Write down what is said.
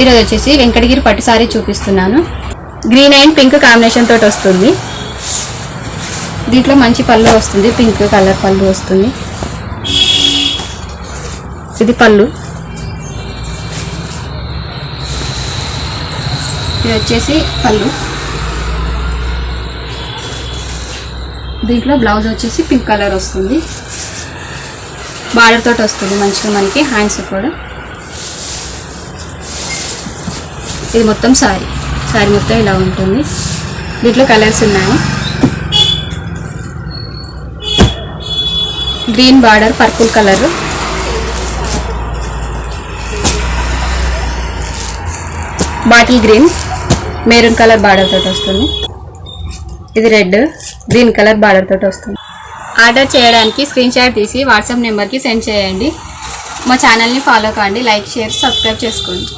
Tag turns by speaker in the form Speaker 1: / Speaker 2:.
Speaker 1: ఈరోజు వచ్చేసి వెంకటగిరి పట్టు సారీ చూపిస్తున్నాను. గ్రీన్ అండ్ పింక్ కాంబినేషన్ తోటి వస్తుంది. దీంట్లో మంచి పళ్ళు వస్తుంది, పింక్ కలర్ పళ్ళు వస్తుంది. ఇది పళ్ళు. ఇది వచ్చేసి పళ్ళు. దీంట్లో బ్లౌజ్ వచ్చేసి పింక్ కలర్ వస్తుంది, బార్డర్ తోటి వస్తుంది మంచిగా మనకి. హ్యాండ్స్ కూడా ఇది మొత్తం సారీ మొత్తం ఇలా ఉంటుంది. దీంట్లో కలర్స్ ఉన్నాయి. Green border, purple colour, bottle green, maroon colour border తోటి వస్తుంది. ఇది రెడ్, గ్రీన్ కలర్ బార్డర్ తోటి వస్తుంది. ఆర్డర్ చేయడానికి స్క్రీన్ షాట్ తీసి వాట్సాప్ నెంబర్కి సెండ్ చేయండి. మా ఛానల్ని ఫాలో కాండి, లైక్, షేర్, సబ్స్క్రైబ్ చేసుకోండి.